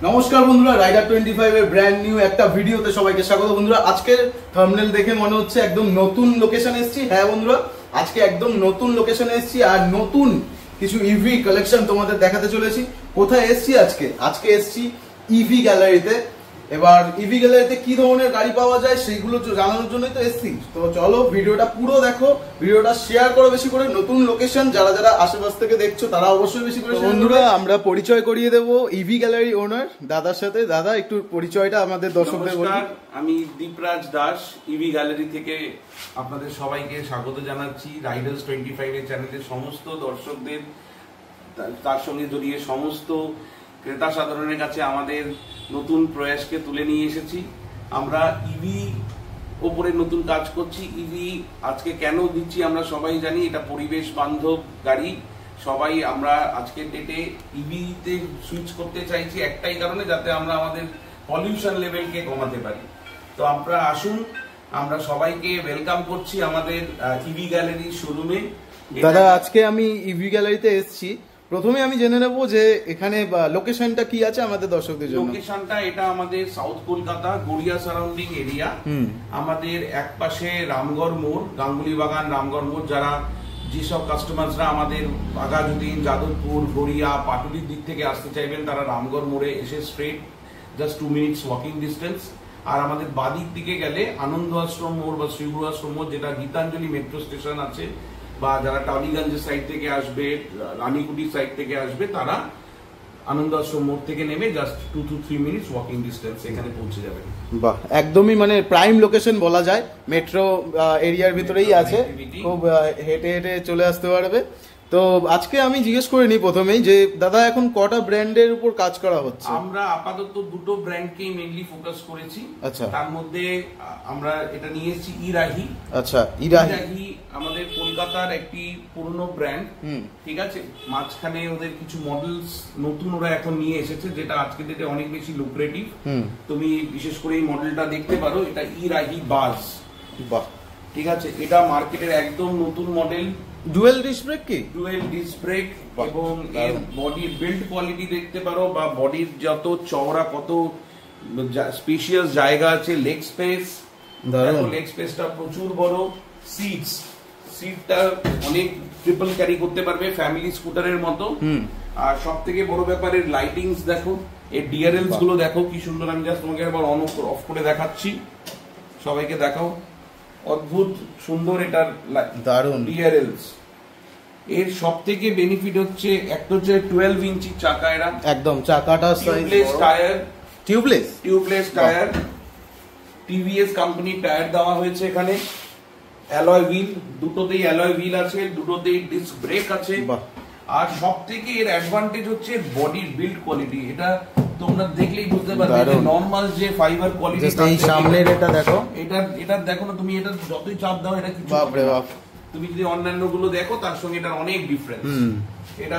নমস্কার বন্ধুরা, রাইডার 25 এর ব্র্যান্ড নিউ একটা ভিডিওতে সবাইকে স্বাগত। বন্ধুরা, আজকের থাম্বনেল দেখে মনে হচ্ছে একদম নতুন লোকেশনে এসেছি। হ্যাঁ বন্ধুরা, আজকে একদম নতুন লোকেশনে এসেছি আর নতুন কিছু ইভি কালেকশন তোমাদের দেখাতে চলেছি। কোথায় এসেছি আজকে এসেছি ইভি গ্যালারিতে। এবার ইভি গ্যালারিতে কি ধরনের গাড়ি পাওয়া যায় সেগুলো জানানোর জন্যই তো এসেছি। তো চলো ভিডিওটা পুরো দেখো, ভিডিওটা শেয়ার করো বেশি করে। নতুন লোকেশন, যারা যারা আশেপাশ থেকে দেখছো তারা অবশ্যই বেশি করে। বন্ধুরা, আমরা পরিচয় করিয়ে দেবো ইভি গ্যালারি ওনার দাদার সাথে। দাদা, একটু পরিচয়টা আমাদের দর্শকদের বলুন। আমি দীপরাজ দাস, ইভি গ্যালারি থেকে আপনাদের সবাইকে স্বাগত জানাচ্ছি। রাইডার্স 25 এর চ্যানেলের সমস্ত দর্শকদের, তার সঙ্গে জড়িয়ে সমস্ত ক্রেতা সাধারণের কাছে আমাদের নতুন প্রয়াসকে তুলে নিয়ে এসেছি। আমরা ইভি ওপরে নতুন কাজ করছি। ইভি আজকে কেন দিচ্ছি আমরা সবাই জানি, এটা পরিবেশ বান্ধব গাড়ি। সবাই আমরা আজকের ডেটে ইভিতে সুইচ করতে চাইছি একটাই কারণে, যাতে আমরা আমাদের পলিউশন লেভেলকে কমাতে পারি। তো আমরা আসুন, আমরা সবাইকে ওয়েলকাম করছি আমাদের ইভি গ্যালারি শোরুমে। দাদা, আজকে আমি ইভি গ্যালারিতে এসেছি। প্রথমে আমি জেনে নেবো যে এখানে লোকেশনটা কি আছে আমাদের দর্শকদের জন্য। লোকেশনটা এটা আমাদের south Kolkata Garia surrounding area. আমাদের এক পাশে রামগড় মোড়, গাঙ্গুলি বাগান রামগড় মোড়। যারা যেসব কাস্টমাররা আমাদের বাঘাযতীন, যাদবপুর, গড়িয়া, পাটুলির দিক থেকে আসতে চাইবেন, তারা রামগড় মোড়ে এসে straight just 2 minutes walking distance. আর আমাদের বাদিক দিকে গেলে আনন্দ আশ্রম মোড় বা শ্রীগুরু আশ্রম মোড়, যেটা গীতাঞ্জলি মেট্রো স্টেশন আছে, বা যারা টালিগঞ্জের সাইড থেকে আসবে, রানীকুটির সাইড থেকে আসবে, তারা আনন্দ আশ্রম মোড় থেকে নেমে just 2 to 3 minutes walking distance এখানে পৌঁছে যাবে। বাহ, একদমই মানে প্রাইম লোকেশন বলা যায়। মেট্রো এরিয়ার ভিতরেই আছে, খুব হেঁটে হেঁটে চলে আসতে পারবে। তো আজকে আমি জিজ্ঞেস করে নিই প্রথমেই যে দাদা, এখন কটা ব্র্যান্ডের উপর কাজ করা হচ্ছে? আমরা আপাতত দুটো ব্র্যান্ডকেই মেইনলি ফোকাস করেছি। আচ্ছা। তার মধ্যে আমরা এটা নিয়ে এসেছি ইরাহি। আচ্ছা, ইরাহি আমাদের কলকাতার একটি পুরনো ব্র্যান্ড, ঠিক আছে। মাঝখানে ওদের কিছু মডেলস নতুন ওরা এখন নিয়ে এসেছে, যেটা আজকে ডেটে অনেক বেশি লুক্রেটিভ। তুমি বিশেষ করে এই মডেলটা দেখতে পারো, এটা ইরাহি বাস। বাহ, ঠিক আছে। এটা মার্কেটের একদম নতুন মডেল। ডুয়েল ডিস্ক ব্রেক কি? Dual disc brake. এবং এর বডির বিল্ড কোয়ালিটি দেখতে পারো, বা বডির যত চওড়া, কত স্পেশিয়াস জায়গা আছে, লেগ স্পেস। লেগ স্পেসটা প্রচুর বড়। সিটটা অনেক ট্রিপল ক্যারি করতে পারবে, ফ্যামিলি স্কুটারের মতো। আর সব থেকে বড় ব্যাপারের লাইটিংস দেখো, এর ডিআরএলস গুলো দেখো কি সুন্দর। আমি জাস্ট তোমাকে একবার অন অফ করে দেখাচ্ছি, সবাইকে দেখাও। অদ্ভুত সুন্দর এটার দারুণ ডিআরএলস। এর সব থেকে বেনিফিট হচ্ছে একটা হচ্ছে 12 ইঞ্চি চাকা। এরা একদম চাকাটা tubeless tyre, tubeless tyre. TVS company tyre দেওয়া হয়েছে এখানে। অ্যালয় হুইল, দুটোতেই অ্যালয় হুইল আছে, দুটোতেই ডিস্ক ব্রেক আছে। আর সব থেকে এর অ্যাডভান্টেজ হচ্ছে বডির বিল্ড কোয়ালিটি। এটা তোমরা দেখলেই বুঝতে পারবে যে নরমাল যে ফাইবার কোয়ালিটি, এই সামনের এটা দেখো, এটা দেখো না তুমি, এটা যতই চাপ দাও এটা কিছু, বাপ রে বাপ। তুমি যদি অন্যান্য গুলো দেখো তার সঙ্গে এটা অনেক ডিফারেন্স। এটা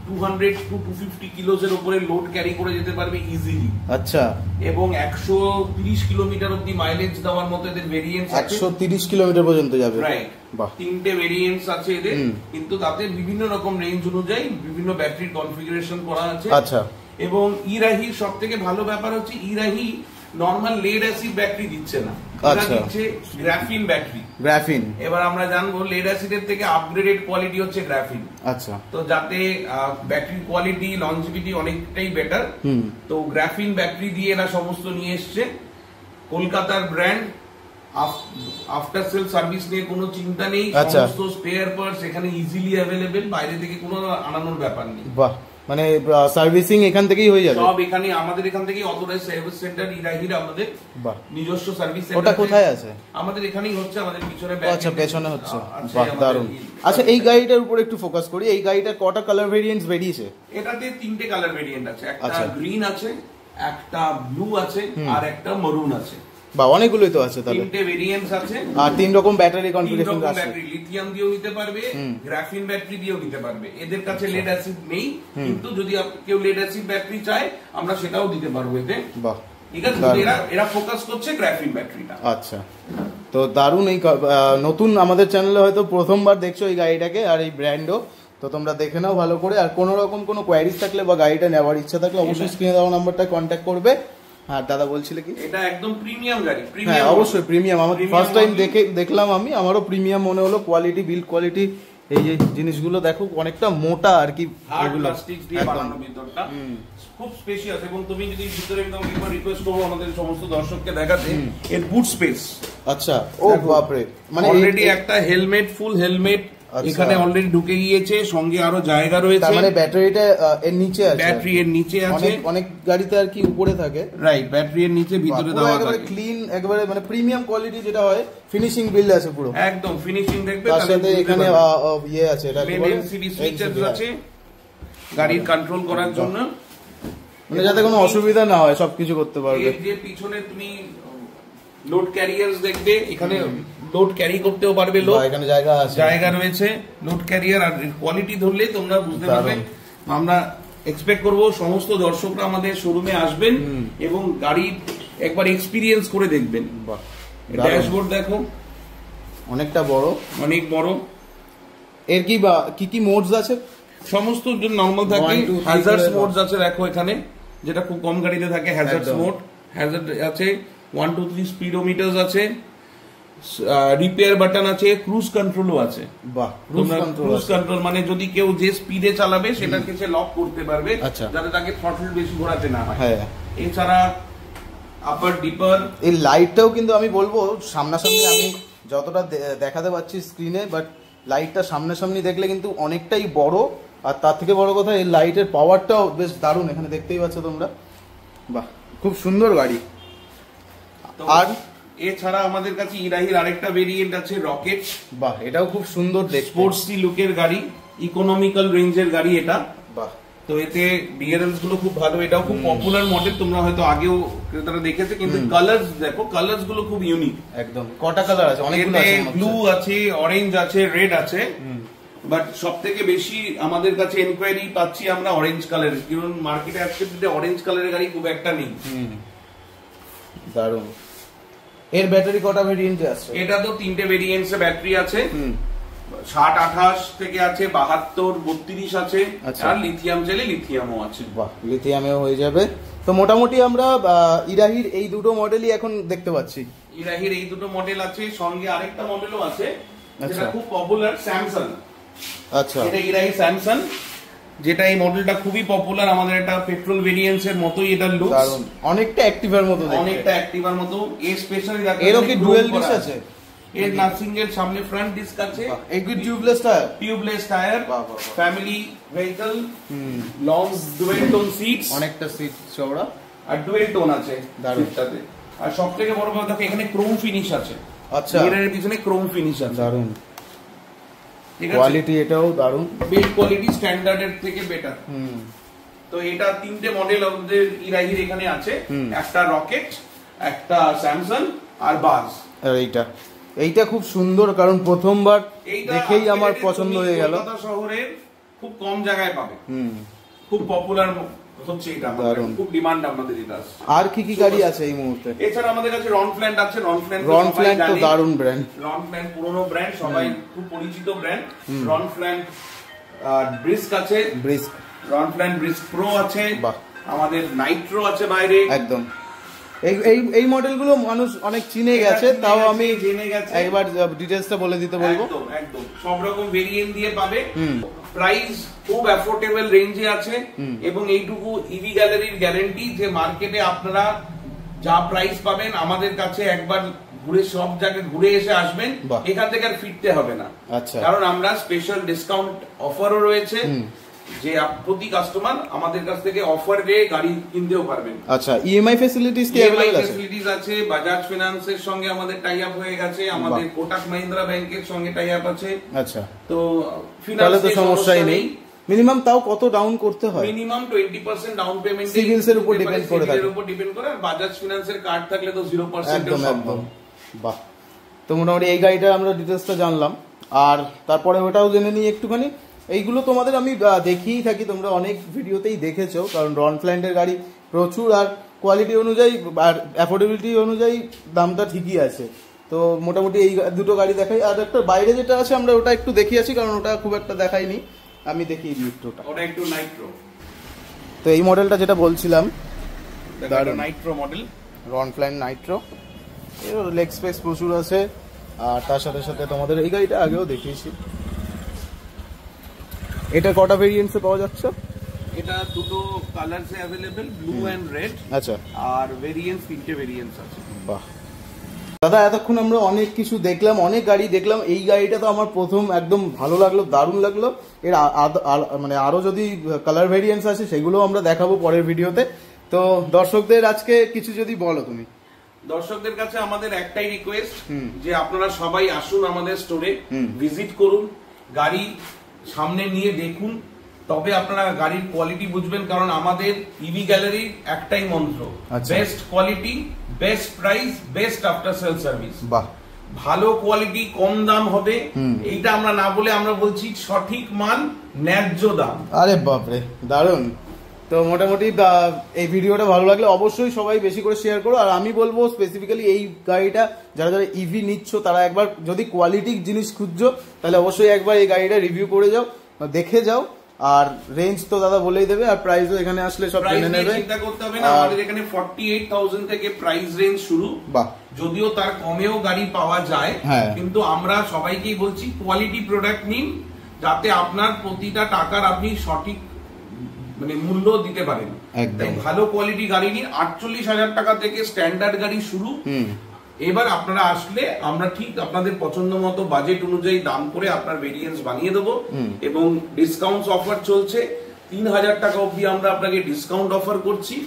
200 to 250 কিলোজ এর উপরে লোড ক্যারি করে যেতে পারবে ইজিলি। আচ্ছা। এবং 130 কিলোমিটার অবধি মাইলেজ দেওয়ার মতো এদের ভেরিয়েন্ট আছে। 130 কিলোমিটার পর্যন্ত যাবে, রাইট। বাহ। 3টে ভেরিয়েন্টস আছে এদের, কিন্তু তাতে বিভিন্ন রকম রেঞ্জ অনুযায়ী বিভিন্ন ব্যাটারির কনফিগারেশন করা আছে। আচ্ছা। এবং ইরাহির সব থেকে ভালো ব্যাপার হচ্ছে ইরাহি নরমাল লেড অ্যাসিড ব্যাটারি দিচ্ছে না, এটা দিচ্ছে গ্রাফিন ব্যাটারি। গ্রাফিন। এবার আমরা জানবো লেড অ্যাসিডের থেকে আপগ্রেডেড কোয়ালিটি হচ্ছে গ্রাফিন। আচ্ছা। তো যাতে ব্যাটারি কোয়ালিটি, লঞ্জিভিটি অনেকটাই বেটার। তো গ্রাফিন ব্যাটারি দিয়ে এরা সমস্ত নিয়ে এসছে। কলকাতার ব্র্যান্ড, আফটার সেল সার্ভিস নিয়ে কোনো চিন্তা নেই। সমস্ত স্পেয়ার পার্টস এখানে ইজিলি অ্যাভেলেবেল, বাইরে থেকে কোনো আনানোর ব্যাপার নেই। বাহ, মানে সার্ভিসিং এখান থেকেই হয়ে যাবে সব এখানে, আমাদের এখান থেকেই অথরাইজ সার্ভিস সেন্টার ইরাহির আমাদের নিজস্ব সার্ভিস সেন্টার। ওটা কোথায় আছে? আমাদের এখানেই হচ্ছে, আমাদের পিছনে। আচ্ছা, পেছনে হচ্ছে। বাহ, দারুণ। আচ্ছা, এই গাড়িটার উপর একটু ফোকাস করি। এই গাড়িটা কটা কালার ভেরিয়েন্টস বেরিয়েছে? এটাতে 3টে কালার ভেরিয়েন্ট আছে। একটা গ্রিন আছে, একটা ব্লু আছে, আর একটা মেরুন আছে। বা অনেকগুলোই তো আছে তাহলে। 3টে ভেরিয়েন্টস আছে। আর 3 রকম ব্যাটারি কনফিগারেশন আছে। ব্যাটারি লিথিয়াম দিয়েও নিতে পারবে, গ্রাফিন ব্যাটারি দিয়েও নিতে পারবে। এদের কাছে লেড অ্যাসিড নেই, কিন্তু যদি কেউ লেড অ্যাসিড ব্যাটারি চায় আমরা সেটাও দিতে পারবো এতে। বাহ, ঠিক আছে। এরা ফোকাস করছে গ্রাফিন ব্যাটারিটা। আচ্ছা, তো দারুণ। এই নতুন আমাদের চ্যানেলে হয়তো প্রথমবার দেখছো এই গাড়িটাকে আর এই ব্র্যান্ডও। তো তোমরা দেখে নাও ভালো করে। আর কোনো রকম কোনো কোয়ারিজ থাকলে বা গাড়িটা নেওয়ার ইচ্ছা থাকলে অবশ্যই স্ক্রিনে দেওয়া নাম্বারটা কন্ট্যাক্ট করবে। আর দাদা বলছিলে কি এটা একদম প্রিমিয়াম গাড়ি? হ্যাঁ অবশ্যই প্রিমিয়াম। আমার ফার্স্ট টাইম দেখলাম আমি, আমারও প্রিমিয়াম মনে হলো। কোয়ালিটি, বিল্ড কোয়ালিটি, এই যে জিনিসগুলো দেখো অনেকটা মোটা আর কি, এগুলো প্লাস্টিক দিয়ে বানানো ভিতরটা খুব স্পেশিয়াস। এবং তুমি যদি ভিতরে একদম একবার রিকোয়েস্ট করবো আমাদের সমস্ত দর্শককে দেখাতে, এর বুট স্পেস। আচ্ছা, ও বাপরে, মানে অলরেডি একটা হেলমেট, ফুল হেলমেট এখানে অলরেডি ঢুকে গিয়েছে, সঙ্গে আরো জায়গা রয়েছে। তার মানে ব্যাটারিটা এর নিচে আছে, ব্যাটারি এর নিচে আছে, অনেক গাড়িতে আর কি উপরে থাকে। রাইট, ব্যাটারি এর নিচে ভিতরে দেওয়া থাকে। ক্লিন একবারে, মানে প্রিমিয়াম কোয়ালিটি যেটা হয়, ফিনিশিং বিল্ড আছে পুরো, একদম ফিনিশিং দেখবে। তার সাথে এখানে ইয়ে আছে, এটা কি বলে, এলসিডি সুইচেস আছে গাড়ির কন্ট্রোল করার জন্য, মানে যাতে কোনো অসুবিধা না হয়, সবকিছু করতে পারবে। এর যে পিছনে তুমি লোড ক্যারিয়ার্স দেখবে, এখানে লোড ক্যারি করতেও পারবে লোক, এখানে জায়গা আছে, জায়গা রয়েছে লোড ক্যারিয়ার। আর কোয়ালিটি ধরলে তোমরা বুঝতে পারবে। আমরা এক্সপেক্ট করব সমস্ত দর্শকরা আমাদের শোরুমে আসবেন এবং গাড়ি একবার এক্সপিরিয়েন্স করে দেখবেন। ড্যাশবোর্ড দেখো, অনেকটা বড়, অনেক বড়। এর কি বা কি মোডস আছে? সমস্ত নরমাল থাকে, হ্যাজার্ডস মোডস আছে দেখো এখানে, যেটা খুব কম গাড়িতে থাকে। হ্যাজার্ডস মোড, হ্যাজার্ড আছে, 1 2 3 স্পিডোমিটারস আছে, রিপেয়ার বাটন আছে, ক্রুজ কন্ট্রোলও আছে। বাহ, ক্রুজ কন্ট্রোল মানে যদি কেউ যে স্পিডে চালাবে সেটাকে সে লক করতে পারবে, যাতে তাকে থ্রটল বেশি ঘোরাতে না হয়। হ্যাঁ, এছাড়া আপার ডিপার, এই লাইটটাও কিন্তু আমি বলবো সামনাসামনি আমি যতটা দেখাতে পাচ্ছি স্ক্রিনে, বাট লাইটটা সামনাসামনি দেখলে কিন্তু অনেকটাই বড়। আর তার থেকে বড় কথা, এই লাইটের পাওয়ারটাও বেশ দারুণ, এখানে দেখতেই পাচ্ছ তোমরা। বাহ, খুব সুন্দর গাড়ি। আর এছাড়া আমাদের কাছে ইরাহির আরেকটা ভেরিয়েন্ট আছে, রকেট। বাহ, এটাও খুব সুন্দর দেখতে, স্পোর্টসি লুকের গাড়ি, ইকোনমিক্যাল রেঞ্জের গাড়ি এটা। বাহ, তো এতে ডিআরএলস গুলো খুব ভালো, এটাও খুব পপুলার মডেল, তোমরা হয়তো আগেও ক্রেতারা দেখেছে। কিন্তু কালারস দেখো, কালারস গুলো খুব ইউনিক একদম। কটা কালার আছে? অনেকগুলো আছে, ব্লু আছে, অরেঞ্জ আছে, রেড আছে। বাট সব থেকে বেশি আমাদের কাছে এনকোয়ারি পাচ্ছি আমরা অরেঞ্জ কালারের, কারণ মার্কেটে আজকে অরেঞ্জ কালারের গাড়ি খুব একটা নেই। দারুণ। এর ব্যাটারি কটা ভেরিয়েন্টে আছে? এটা তো 3টে ভেরিয়েন্টসে ব্যাটারি আছে, 60 28 থেকে আছে, 72 32 আছে, আর লিথিয়াম চাইলে লিথিয়ামও আছে। বাহ, লিথিয়ামেও হয়ে যাবে। তো মোটামুটি আমরা ইরাহির এই দুটো মডেলই এখন দেখতে পাচ্ছি। ইরাহির এই দুটো মডেল আছে, সঙ্গে আরেকটা মডেলও আছে যেটা খুব পপুলার, স্যামসাং। আচ্ছা, এটা ইরাহি স্যামসাং, যেটা এই মডেলটা খুবই পপুলার। আমাদের এটা পেট্রোল ভেরিয়েন্টস এর মতোই এটা লুকস, অনেকটা অ্যাক্টিভার মতো দেখতে, অনেকটা অ্যাক্টিভার মতো। এর স্পেশালি দেখো, এরও কি ডুয়াল ডিস্ক আছে? এর নাথিং এর সামনে ফ্রন্ট ডিস্ক আছে, একই tubeless tyre, family vehicle, long dual tone seats, অনেকটা সিট চওড়া, আর ডুয়েল টোন আছে সিটটাতে। আর সবথেকে বড় কথা দেখো, এখানে ক্রোম ফিনিশ আছে। আচ্ছা, মিররের পিছনে ক্রোম ফিনিশ আছে, দারুণ কোয়ালিটি, এটাও দারুণ, বিল্ড কোয়ালিটি স্ট্যান্ডার্ডের থেকে বেটার। তো এটা 3টে মডেল আমাদের ইরাহির এখানে আছে, একটা রকেট, একটা স্যামসাং, আর বাজ। আর এইটা খুব সুন্দর, কারণ প্রথমবার দেখেই আমার পছন্দ হয়ে গেল। কলকাতা শহরের খুব কম জায়গায় পাবে, খুব পপুলার হচ্ছে এটা, খুব ডিমান্ড আমাদের এটা। আর কি কি গাড়ি আছে এই মুহূর্তে? এছাড়া আমাদের কাছে রনফ্ল্যান্ট আছে। রনফ্ল্যান্ট তো দারুণ ব্র্যান্ড, রনফ্ল্যান্ট পুরনো ব্র্যান্ড, সবাই খুব পরিচিত ব্র্যান্ড। রনফ্ল্যান্ট ব্রিস্ক আছে, রনফ্ল্যান্ট ব্রিস্ক প্রো আছে, আমাদের নাইট্রো আছে বাইরে। একদম এই মডেলগুলো মানুষ অনেক চিনে গেছে, তাও আমি একবার ডিটেইলসটা বলে দিতে বলবো। একদম সব রকম ভেরিয়েন্ট দিয়ে পাবে, প্রাইস খুব অ্যাফোর্ডেবল রেঞ্জে আছে। এবং এইটুকু ইভি গ্যালারির গ্যারান্টি যে মার্কেটে আপনারা যা প্রাইস পাবেন আমাদের কাছে একবার ঘুরে সব জায়গায় ঘুরে এসে আসবেন, এখান থেকে আর ফিরতে হবে না। আচ্ছা, কারণ আমরা স্পেশাল ডিসকাউন্ট অফারও রয়েছে, যে প্রতি কাস্টমার আমাদের কাছ থেকে অফার দিয়ে গাড়ি কিনতেও পারবেন। আচ্ছা, ইএমআই ফ্যাসিলিটিস কি अवेलेबल আছে? ফ্যাসিলিটিস আছে, বাজাজ ফিনান্সের সঙ্গে আমাদের টাই আপ হয়ে গেছে, আমাদের কোটাক মহিন্দ্রা ব্যাংকের সঙ্গে টাই আপ আছে। আচ্ছা, তো ফিনান্সে তো সমস্যাই নেই। মিনিমাম তাও কত ডাউন করতে হয়? মিনিমাম 20% ডাউন পেমেন্ট, সিভিলস এর উপর ডিপেন্ড করে থাকে, এর উপর ডিপেন্ড করে। আর বাজাজ ফিনান্সের কার্ড থাকলে তো 0% এর সম্ভব। বাহ, তো মোটামুটি এই গাড়িটা আমরা ডিটেইলসটা জানলাম। আর তারপরে ওটাও জেনে নিই একটুখানি। এইগুলো তোমাদের আমি দেখিয়েই থাকি, তোমরা অনেক ভিডিওতেই দেখেছো, কারণ রনফ্ল্যান্টের গাড়ি প্রচুর, আর কোয়ালিটি অনুযায়ী আর অ্যাফোর্ডেবিলিটি অনুযায়ী দামটা ঠিকই আছে। তো মোটামুটি এই দুটো গাড়ি দেখাই। আর একটা বাইরে যেটা আছে আমরা ওটা একটু দেখিয়ে আছি, কারণ ওটা খুব একটা দেখাইনি। আমি দেখি নিট্রোটা, ওটা একটু নাইট্রো। তো এই মডেলটা যেটা বলছিলাম নাইট্রো মডেল, রনফ্ল্যান নাইট্রো, এর লেগ স্পেস প্রচুর আছে। আর তার সাথে সাথে তোমাদের এই গাড়িটা আগেও দেখিয়েছি। এটা কটা ভেরিয়েন্টসে পাওয়া যাচ্ছে? এটা দুটো কালারসে অ্যাভেলেবেল, ব্লু এন্ড রেড। আচ্ছা, আর ভেরিয়েন্টস 3টে ভেরিয়েন্টস আছে। বাহ দাদা, এতক্ষণ আমরা অনেক কিছু দেখলাম, অনেক গাড়ি দেখলাম। এই গাড়িটা তো আমার প্রথম একদম ভালো লাগলো, দারুণ লাগলো। এর মানে আরো যদি কালার ভেরিয়েন্টস আছে সেগুলো আমরা দেখাবো পরের ভিডিওতে। তো দর্শকদের আজকে কিছু যদি বলো তুমি। দর্শকদের কাছে আমাদের একটাই রিকোয়েস্ট, যে আপনারা সবাই আসুন আমাদের স্টোরে, ভিজিট করুন, গাড়ি সামনে নিয়ে দেখুন, তবে আপনারা গাড়ির কোয়ালিটি বুঝবেন। কারণ আমাদের ইভি গ্যালারির একটাই মন্ত্র, best quality, best price, best after sale service. বাহ, ভালো কোয়ালিটি, কম দাম হবে, এইটা আমরা না বলে আমরা বলছি সঠিক মান, ন্যায্য দাম। আরে বাপরে, দারুণ। তো মোটামুটি এই ভিডিওটা ভালো লাগলে অবশ্যই সবাই বেশি করে শেয়ার করো। আর আমি বলবো স্পেসিফিক্যালি এই গাড়িটা যারা যারা ইভি নিচ্ছ তারা একবার যদি কোয়ালিটি জিনিস খুঁজছো তাহলে অবশ্যই একবার এই গাড়িটা রিভিউ করে যাও, দেখে যাও। আর রেঞ্জ তো দাদা বলেই দেবে, আর প্রাইসও এখানে আসলে সব জেনে নেবে, চিন্তা করতে হবে না। আমাদের এখানে 48,000 থেকে প্রাইস রেঞ্জ শুরু। বাহ, যদিও তার কমেও গাড়ি পাওয়া যায়, কিন্তু আমরা সবাইকেই বলছি কোয়ালিটি প্রোডাক্ট নিন, যাতে আপনার প্রতিটা টাকার আপনি সঠিক মানে মূল্য দিতে পারেন। ভালো কোয়ালিটি গাড়ি নিন। 48,000 টাকা থেকে স্ট্যান্ডার্ড গাড়ি শুরু। এবার আপনারা আসলে আমরা ঠিক আপনাদের পছন্দ মতো বাজেট অনুযায়ী দাম করে আপনার ভেরিয়েন্টস বানিয়ে দেবো। এবং ডিসকাউন্ট অফার চলছে, 3,000 টাকা অবধি আমরা আপনাকে ডিসকাউন্ট অফার করছি।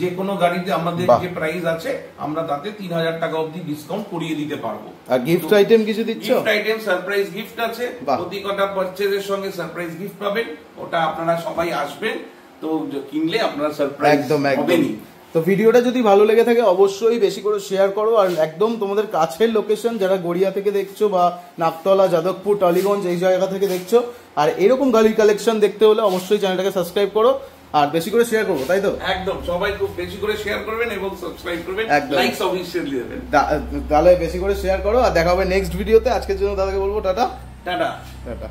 যে কোনো গাড়িতে আমাদের যে প্রাইস আছে আমরা তাতে 3,000 টাকা অবধি ডিসকাউন্ট করিয়ে দিতে পারবো। আর গিফট আইটেম কিছু দিচ্ছ? গিফট আইটেম, সারপ্রাইজ গিফট আছে। প্রতি কটা পারচেজের সঙ্গে সারপ্রাইজ গিফট পাবেন। ওটা আপনারা সবাই আসবেন, তো কিনলে আপনারা সারপ্রাইজ হবেনই। তো ভিডিওটা যদি ভালো লেগে থাকে অবশ্যই বেশি করে শেয়ার করো। আর একদম তোমাদের কাছের লোকেশন, যারা গড়িয়া থেকে দেখছো বা নাকতলা, যাদবপুর, টালিগঞ্জ এই জায়গা থেকে দেখছো, আর এরকম গাড়ির কালেকশন দেখতে হলে অবশ্যই চ্যানেলটাকে সাবস্ক্রাইব করো আর বেশি করে শেয়ার করবো, তাই তো? একদম, সবাই খুব বেশি করে শেয়ার করবেন এবং সাবস্ক্রাইব করবেন, লাইকস অবশ্যই দেবেন। তাহলে বেশি করে শেয়ার করো। আর দেখা হবে নেক্সট ভিডিওতে। আজকের জন্য দাদাকে বলবো টাটা। Tata tata.